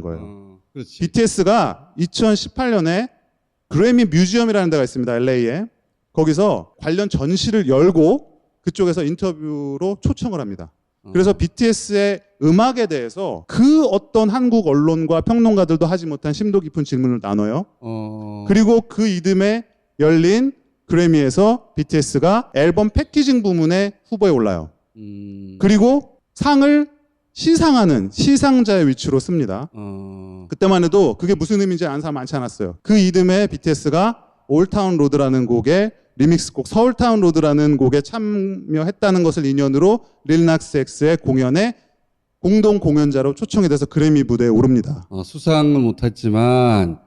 거예요. 그렇지. BTS가 2018년에 그래미 뮤지엄이라는 데가 있습니다. LA에. 거기서 관련 전시를 열고 그쪽에서 인터뷰로 초청을 합니다. 그래서 BTS의 음악에 대해서 그 어떤 한국 언론과 평론가들도 하지 못한 심도 깊은 질문을 나눠요. 그리고 그 이듬해 열린 그래미에서 BTS가 앨범 패키징 부문에 후보에 올라요. 그리고 상을 시상하는 시상자의 위치로 씁니다. 그때만 해도 그게 무슨 의미인지 아는 사람 많지 않았어요. 그 이듬해 BTS가 올타운 로드라는 곡의 리믹스곡 서울타운 로드라는 곡에 참여했다는 것을 인연으로 릴낙스 X의 공연에 공동 공연자로 초청이 돼서 그래미 무대에 오릅니다. 수상은 못했지만,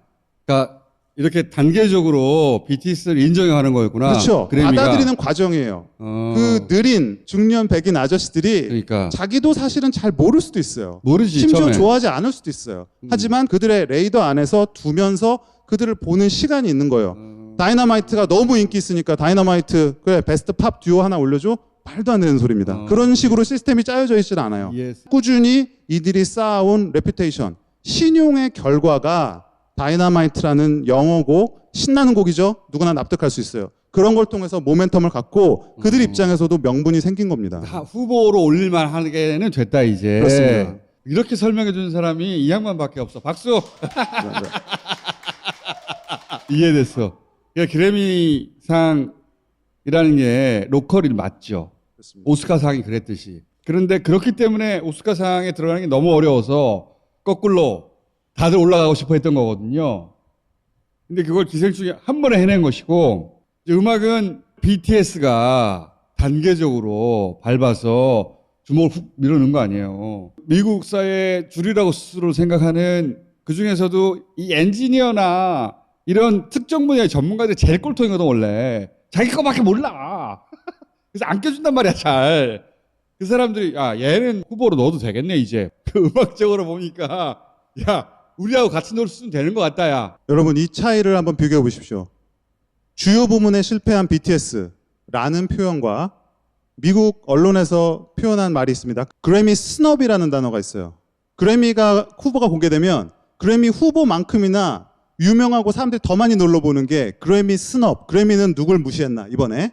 그러니까 이렇게 단계적으로 BTS를 인정하는 거였구나. 그렇죠. 그래미가. 받아들이는 과정이에요. 그 느린 중년 백인 아저씨들이 그러니까. 자기도 사실은 잘 모를 수도 있어요. 모르지. 심지어 처음에. 좋아하지 않을 수도 있어요. 하지만 그들의 레이더 안에서 두면서 그들을 보는 시간이 있는 거예요. 다이너마이트가 너무 인기 있으니까 다이너마이트 그래 베스트 팝 듀오 하나 올려줘? 말도 안 되는 소리입니다. 그런 식으로 시스템이 짜여져 있질 않아요. Yes. 꾸준히 이들이 쌓아온 레퓨테이션, 신용의 결과가 다이너마이트라는 영어곡, 신나는 곡이죠. 누구나 납득할 수 있어요. 그런 걸 통해서 모멘텀을 갖고 그들 입장에서도 명분이 생긴 겁니다. 후보로 올릴만 하게는 됐다 이제. 그렇습니다. 이렇게 설명해 주는 사람이 이 양반밖에 없어. 박수. 이해됐어. 그러니까 그래미상이라는 게 로컬이 맞죠. 그렇습니다. 오스카상이 그랬듯이. 그런데 그렇기 때문에 오스카상에 들어가는 게 너무 어려워서 거꾸로 다들 올라가고 싶어 했던 거거든요. 근데 그걸 기생충이 한 번에 해낸 것이고, 이제 음악은 BTS가 단계적으로 밟아서 주목을 훅 밀어넣은 거 아니에요. 미국 사회의 주류라고 스스로 생각하는 그 중에서도 이 엔지니어나 이런 특정 분야의 전문가들이 제일 꼴통이거든, 원래. 자기 거밖에 몰라. 그래서 안 껴준단 말이야, 잘. 그 사람들이, 야, 얘는 후보로 넣어도 되겠네, 이제. 그 음악적으로 보니까, 야, 우리하고 같이 놀 수 되는 것 같다, 야. 여러분 이 차이를 한번 비교해 보십시오. 주요 부문에 실패한 BTS라는 표현과 미국 언론에서 표현한 말이 있습니다. 그래미 스너비라는 단어가 있어요. 그래미가 후보가 공개되면 그래미 후보만큼이나 유명하고 사람들이 더 많이 놀러보는 게 그래미 스너. 그래미는 누굴 무시했나 이번에.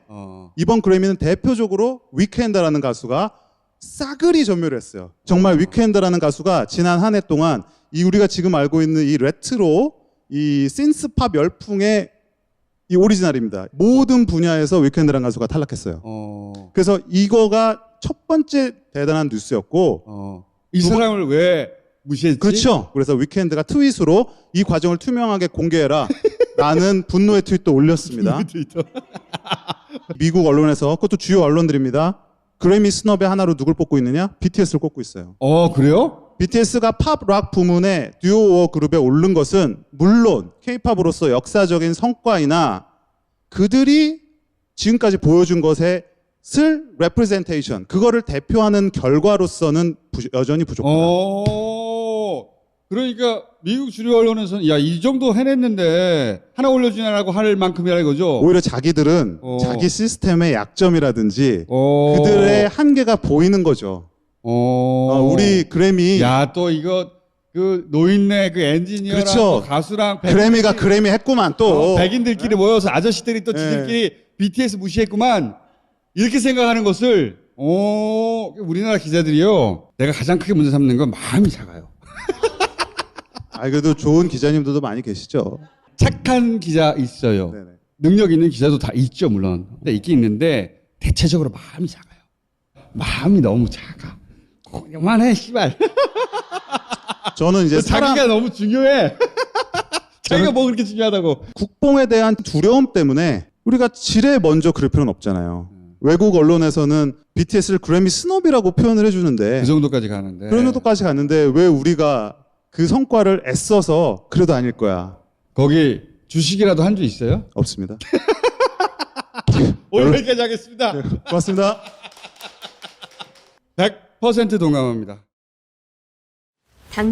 이번 그래미는 대표적으로 위크엔드라는 가수가 싸그리 전멸을 했어요. 정말 위크엔드라는 가수가 지난 한 해 동안 이 우리가 지금 알고 있는 이 레트로 이 신스팝 열풍의 이 오리지널입니다. 모든 분야에서 위크엔드라는 가수가 탈락했어요. 그래서 이거가 첫 번째 대단한 뉴스였고 이 사람을 왜 무시했지? 그렇죠. 그래서 위크엔드가 트윗으로 이 과정을 투명하게 공개해라 라는 분노의 트윗도 올렸습니다. 미국 언론에서 그것도 주요 언론들입니다. 그래미 스너베 하나로 누굴 뽑고 있느냐? BTS를 꼽고 있어요. 그래요? BTS가 팝 락 부문에 듀오 그룹에 오른 것은 물론 K-팝으로서 역사적인 성과이나 그들이 지금까지 보여준 것의 representation, 그거를 대표하는 결과로서는 여전히 부족하다. 그러니까 미국 주류 언론에서는 야, 이 정도 해냈는데 하나 올려주냐라고 할 만큼이라 이거죠. 오히려 자기들은 자기 시스템의 약점이라든지 그들의 한계가 보이는 거죠. 우리 그래미 야, 또 이거 그 노인네 그 엔지니어랑 그렇죠. 가수랑 그래미가 그래미 했구만 또. 백인들끼리 모여서 아저씨들이 또 지들끼리 BTS 무시했구만. 이렇게 생각하는 것을 우리나라 기자들이요. 내가 가장 크게 문제 삼는 건 마음이 작아요. 그래도 좋은 기자님들도 많이 계시죠. 착한 기자 있어요. 네네. 능력 있는 기자도 다 있죠, 물론. 근데 있긴 있는데 대체적으로 마음이 작아요. 마음이 너무 작아. 그만해, 씨발. 저는 이제 자기가 너무 중요해. 자기가 뭐 그렇게 중요하다고. 국뽕에 대한 두려움 때문에 우리가 지레 먼저 그럴 필요는 없잖아요. 외국 언론에서는 BTS를 그래미 스노비라고 표현을 해주는데 그 정도까지 가는데. 그런 정도까지 갔는데 왜 우리가 그 성과를 애써서 그래도 아닐 거야. 거기 주식이라도 한 주 있어요? 없습니다. 오늘 여기까지 하겠습니다. 고맙습니다. 100% 동감합니다.